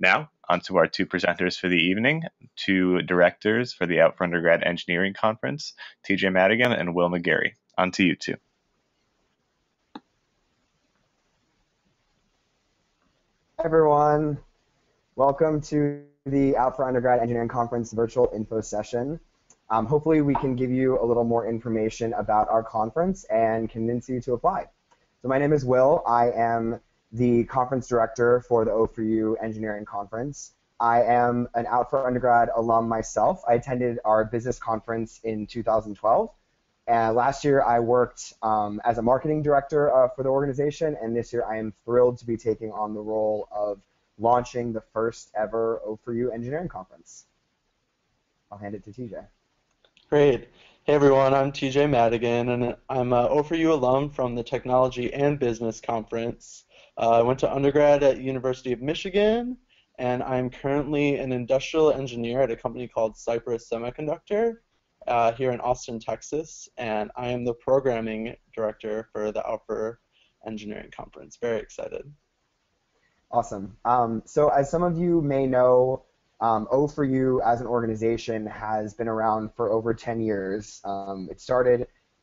Now, onto our two presenters for the evening, two directors for the Out for Undergrad Engineering Conference, TJ Madigan and Will McGarry. On to you two. Hi everyone, welcome to the Out for Undergrad Engineering Conference virtual info session. Hopefully we can give you a little more information about our conference and convince you to apply. So my name is Will. I am the conference director for the O4U Engineering Conference. I am an Out for Undergrad alum myself. I attended our business conference in 2012. And last year I worked as a marketing director for the organization, and this year I am thrilled to be taking on the role of launching the first ever O4U Engineering Conference. I'll hand it to TJ. Great. Hey everyone, I'm TJ Madigan, and I'm an O4U alum from the Technology and Business Conference. I went to undergrad at University of Michigan, and I'm currently an industrial engineer at a company called Cypress Semiconductor here in Austin, Texas, and I am the programming director for the Out for Engineering Conference. Very excited. Awesome. So as some of you may know, O4U as an organization has been around for over 10 years.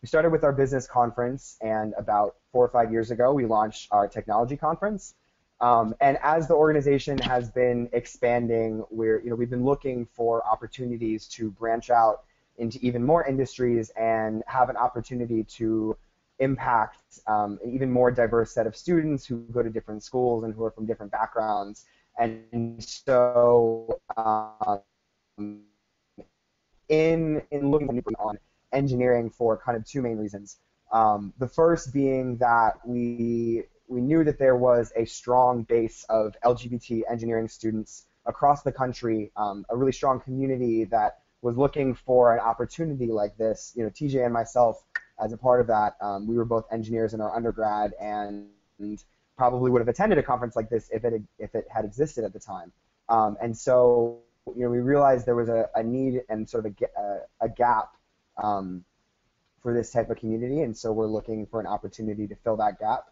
We started with our business conference, and about 4 or 5 years ago we launched our technology conference. And as the organization has been expanding, we've been looking for opportunities to branch out into even more industries and have an opportunity to impact an even more diverse set of students who go to different schools and who are from different backgrounds. And so in looking on engineering for kind of two main reasons. The first being that we knew that there was a strong base of LGBT engineering students across the country, a really strong community that was looking for an opportunity like this. You know, TJ and myself, as a part of that, we were both engineers in our undergrad and probably would have attended a conference like this if it had existed at the time. And so, we realized there was a need and sort of a gap for this type of community, and so we're looking for an opportunity to fill that gap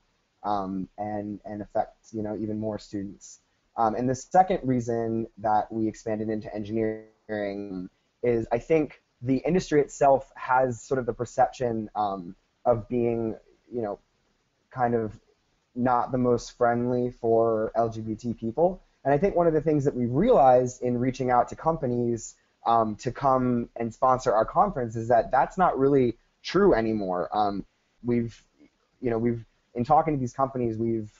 and affect even more students. And the second reason that we expanded into engineering is I think the industry itself has sort of the perception of being, kind of not the most friendly for LGBT people. And I think one of the things that we've realized in reaching out to companies to come and sponsor our conference is that that's not really true anymore. In talking to these companies, we've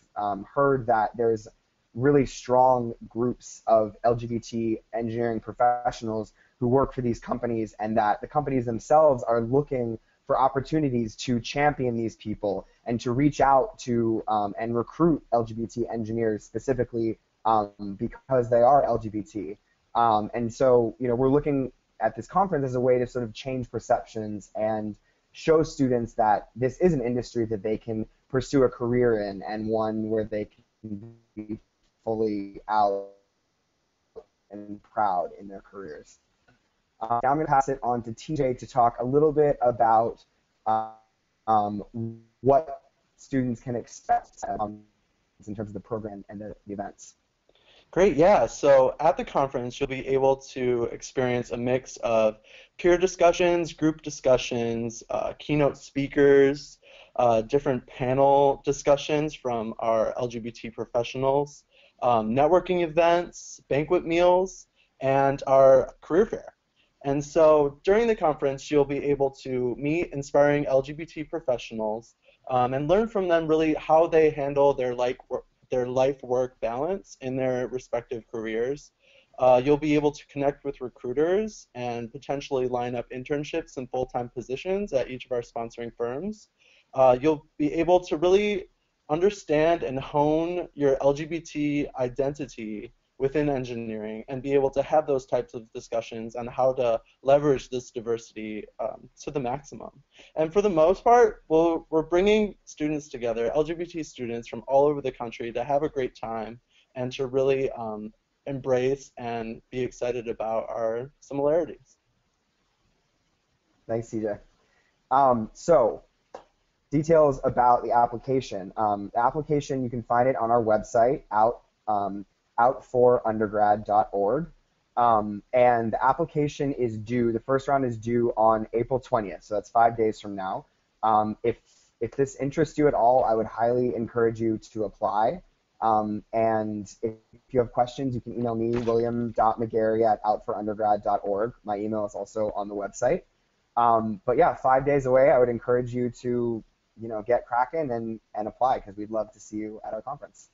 heard that there's really strong groups of LGBT engineering professionals who work for these companies, and that the companies themselves are looking for opportunities to champion these people and to reach out to and recruit LGBT engineers specifically because they are LGBT. And so, we're looking at this conference as a way to sort of change perceptions and show students that this is an industry that they can pursue a career in, and one where they can be fully out and proud in their careers. Now I'm going to pass it on to TJ to talk a little bit about what students can expect in terms of the program and the events. Great, yeah. So at the conference, you'll be able to experience a mix of peer discussions, group discussions, keynote speakers, different panel discussions from our LGBT professionals, networking events, banquet meals, and our career fair. And so during the conference, you'll be able to meet inspiring LGBT professionals and learn from them really how they handle their life-work balance in their respective careers. You'll be able to connect with recruiters and potentially line up internships and full-time positions at each of our sponsoring firms. You'll be able to really understand and hone your LGBT identity within engineering and be able to have those types of discussions on how to leverage this diversity to the maximum. And for the most part, we're bringing students together, LGBT students from all over the country, to have a great time and to really embrace and be excited about our similarities. Thanks, TJ. So, details about the application. The application, you can find it on our website, outforundergrad.org. And the application is due, the first round is due on April 20th, so that's 5 days from now. If this interests you at all, I would highly encourage you to apply. And if you have questions, you can email me, william.mcgarry@outforundergrad.org. My email is also on the website. But yeah, 5 days away, I would encourage you to, get cracking and apply, because we'd love to see you at our conference.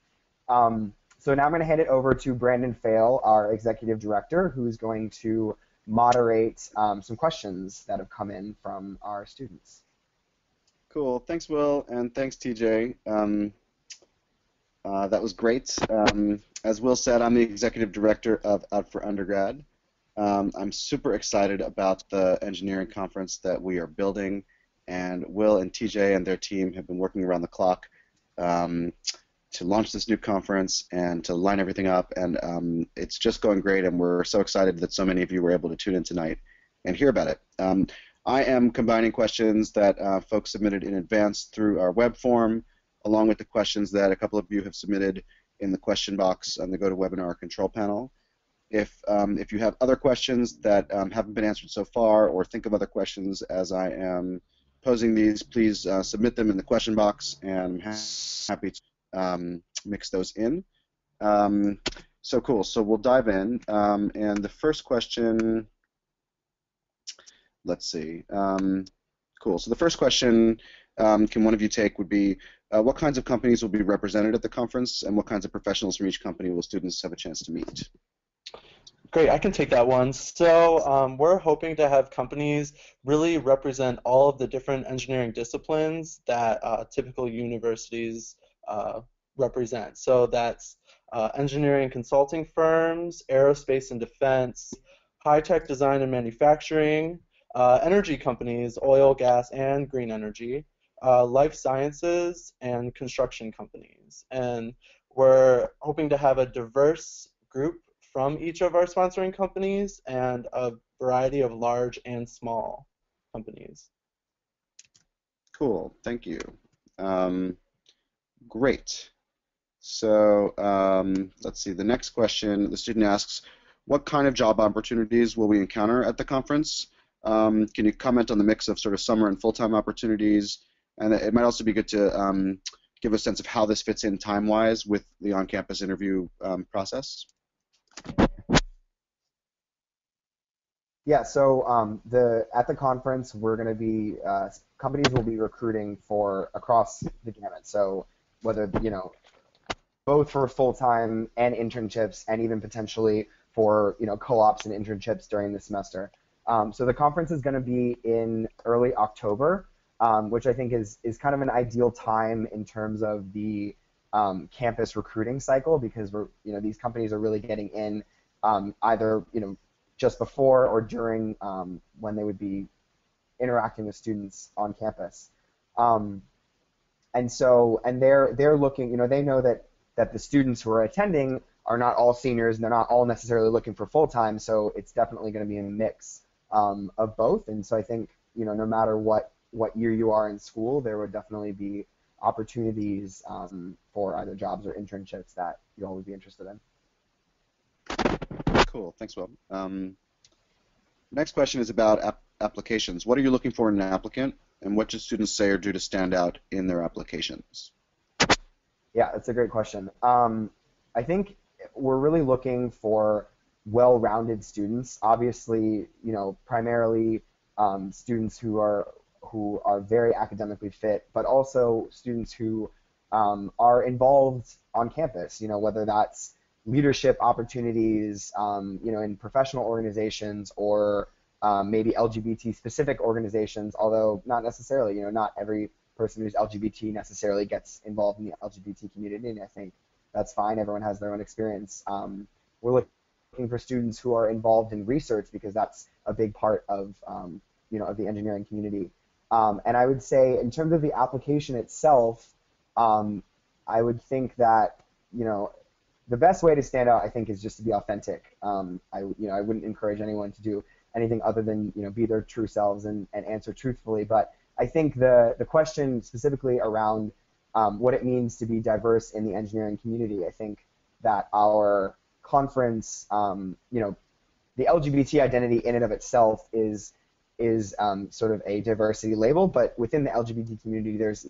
So now I'm going to hand it over to Brandon Fail, our executive director, who's going to moderate some questions that have come in from our students. Cool. Thanks, Will, and thanks, TJ. That was great. As Will said, I'm the executive director of Out for Undergrad. I'm super excited about the engineering conference that we are building, and Will and TJ and their team have been working around the clock to launch this new conference and to line everything up, and it's just going great, and we're so excited that so many of you were able to tune in tonight and hear about it. I am combining questions that folks submitted in advance through our web form, along with the questions that a couple of you have submitted in the question box on the GoToWebinar control panel. If you have other questions that haven't been answered so far, or think of other questions as I am posing these, please submit them in the question box, and I'm happy to mix those in. So cool. So we'll dive in. And the first question, let's see. Cool. So the first question, can one of you take, would be, what kinds of companies will be represented at the conference, and what kinds of professionals from each company will students have a chance to meet? Great, I can take that one. So we're hoping to have companies really represent all of the different engineering disciplines that typical universities represent. So that's engineering consulting firms, aerospace and defense, high-tech design and manufacturing, energy companies, oil, gas, and green energy, life sciences, and construction companies. And we're hoping to have a diverse group from each of our sponsoring companies and a variety of large and small companies. Cool, thank you. Great. So let's see, the next question, the student asks, what kind of job opportunities will we encounter at the conference? Can you comment on the mix of sort of summer and full-time opportunities? And it might also be good to give a sense of how this fits in time-wise with the on-campus interview process. Yeah, so at the conference, we're going to be, companies will be recruiting for across the gamut. So whether, both for full-time and internships, and even potentially for, co-ops and internships during the semester. So the conference is going to be in early October, which I think is kind of an ideal time in terms of the campus recruiting cycle, because these companies are really getting in either, just before or during when they would be interacting with students on campus. And they're looking, they know that the students who are attending are not all seniors, and they're not all necessarily looking for full-time, so it's definitely going to be a mix of both. And so I think, no matter what year you are in school, there would definitely be opportunities for either jobs or internships that you all would be interested in. Cool, thanks, Will. Next question is about applications. What are you looking for in an applicant, and what should students say or do to stand out in their applications? Yeah, that's a great question. I think we're really looking for well-rounded students. Obviously, primarily students who are very academically fit, but also students who are involved on campus. Whether that's leadership opportunities, in professional organizations, or maybe LGBT-specific organizations. Although not necessarily, not every person who's LGBT necessarily gets involved in the LGBT community, and I think that's fine. Everyone has their own experience. We're looking for students who are involved in research, because that's a big part of of the engineering community. And I would say, in terms of the application itself, I would think that the best way to stand out, I think, is just to be authentic. I wouldn't encourage anyone to do anything other than be their true selves and answer truthfully. But I think the question specifically around what it means to be diverse in the engineering community, I think that our conference, the LGBT identity in and of itself is sort of a diversity label, but within the LGBT community, there's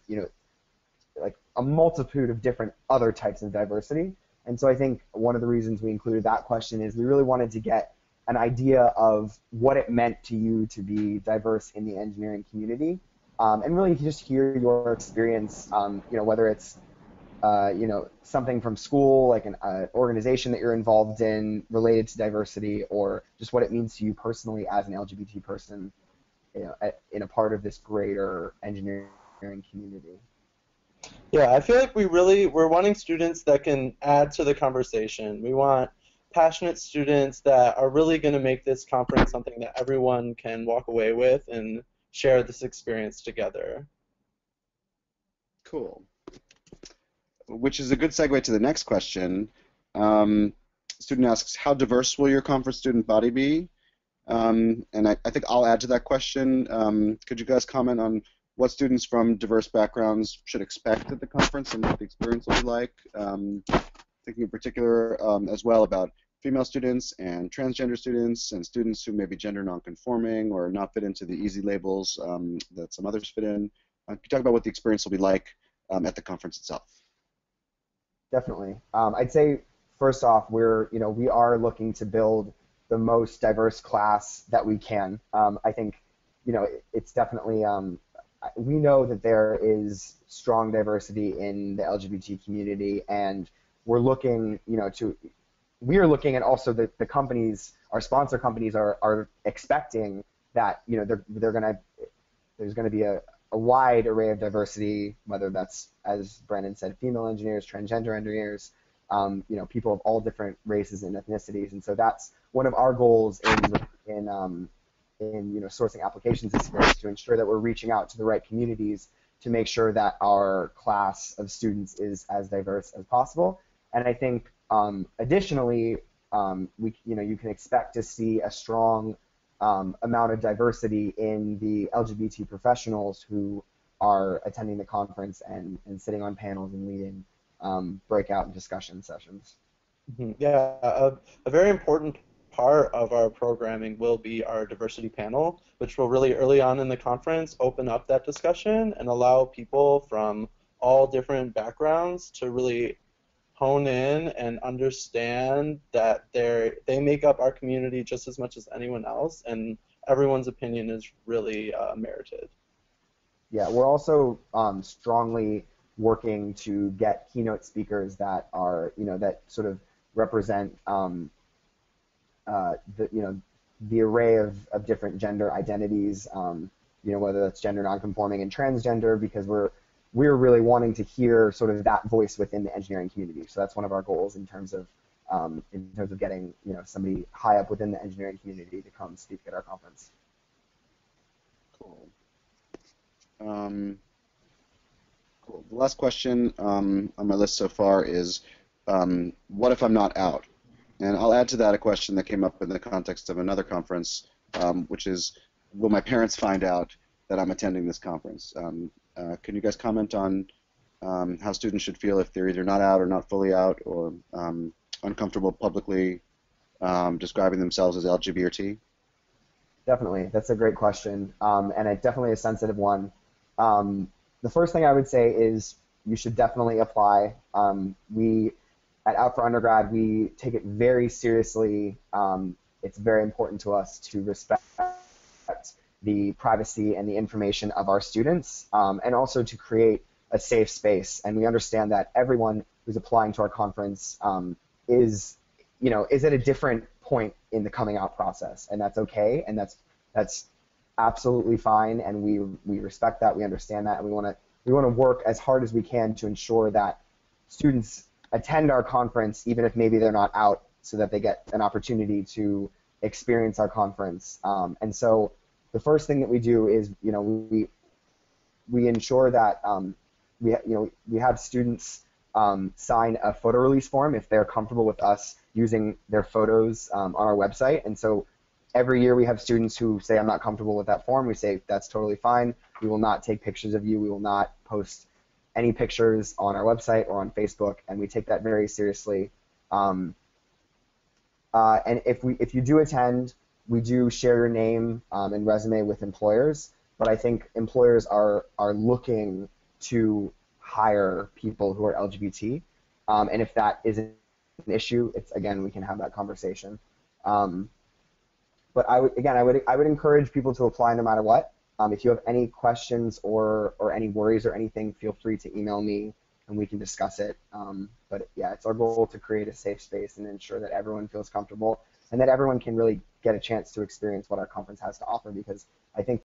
like a multitude of different other types of diversity. And so I think one of the reasons we included that question is we really wanted to get an idea of what it meant to you to be diverse in the engineering community, and really just hear your experience, whether it's something from school, like an organization that you're involved in related to diversity, or just what it means to you personally as an LGBT person, in a part of this greater engineering community. Yeah, I feel like we're wanting students that can add to the conversation. We want passionate students that are really going to make this conference something that everyone can walk away with and share this experience together. Cool. Which is a good segue to the next question. Student asks, how diverse will your conference student body be? And I think I'll add to that question. Could you guys comment on what students from diverse backgrounds should expect at the conference and what the experience will be like? Thinking in particular as well about female students and transgender students and students who may be gender nonconforming or not fit into the easy labels that some others fit in. Can you talk about what the experience will be like at the conference itself? Definitely. I'd say first off, we are looking to build the most diverse class that we can. I think it's definitely we know that there is strong diversity in the LGBT community, and we're looking and also the companies, our sponsor companies are expecting that there's gonna be a wide array of diversity, whether that's, as Brandon said, female engineers, transgender engineers, people of all different races and ethnicities, and so that's one of our goals in sourcing applications this year, is to ensure that we're reaching out to the right communities to make sure that our class of students is as diverse as possible. And I think additionally, you can expect to see a strong amount of diversity in the LGBT professionals who are attending the conference and sitting on panels and leading breakout and discussion sessions. Yeah, a very important part of our programming will be our diversity panel, which will really early on in the conference open up that discussion and allow people from all different backgrounds to really hone in and understand that they make up our community just as much as anyone else, and everyone's opinion is really merited. Yeah, we're also strongly working to get keynote speakers that are, that sort of represent the array of different gender identities, whether that's gender nonconforming and transgender, because we're really wanting to hear sort of that voice within the engineering community. So that's one of our goals in terms of getting somebody high up within the engineering community to come speak at our conference. Cool. Cool. The last question on my list so far is, what if I'm not out? And I'll add to that a question that came up in the context of another conference, which is, will my parents find out that I'm attending this conference? Can you guys comment on how students should feel if they're either not out or not fully out, or uncomfortable publicly describing themselves as LGBT or T? Definitely. That's a great question, and definitely a sensitive one. The first thing I would say is you should definitely apply. We at Out for Undergrad, we take it very seriously. It's very important to us to respect the privacy and the information of our students, and also to create a safe space. And we understand that everyone who's applying to our conference is at a different point in the coming out process, and that's okay, and that's absolutely fine, and we respect that, we understand that, and we want to work as hard as we can to ensure that students attend our conference even if maybe they're not out, so that they get an opportunity to experience our conference. And so the first thing that we do is we ensure that we have students sign a photo release form if they're comfortable with us using their photos on our website. And so every year we have students who say, I'm not comfortable with that form. We say, that's totally fine. We will not take pictures of you. We will not post any pictures on our website or on Facebook, and we take that very seriously. And if you do attend, we do share your name and resume with employers. But I think employers are looking to hire people who are LGBT. And if that is an issue, it's again we can have that conversation. But I would encourage people to apply no matter what. If you have any questions or any worries or anything, feel free to email me and we can discuss it. But yeah, it's our goal to create a safe space and ensure that everyone feels comfortable and that everyone can really get a chance to experience what our conference has to offer, because I think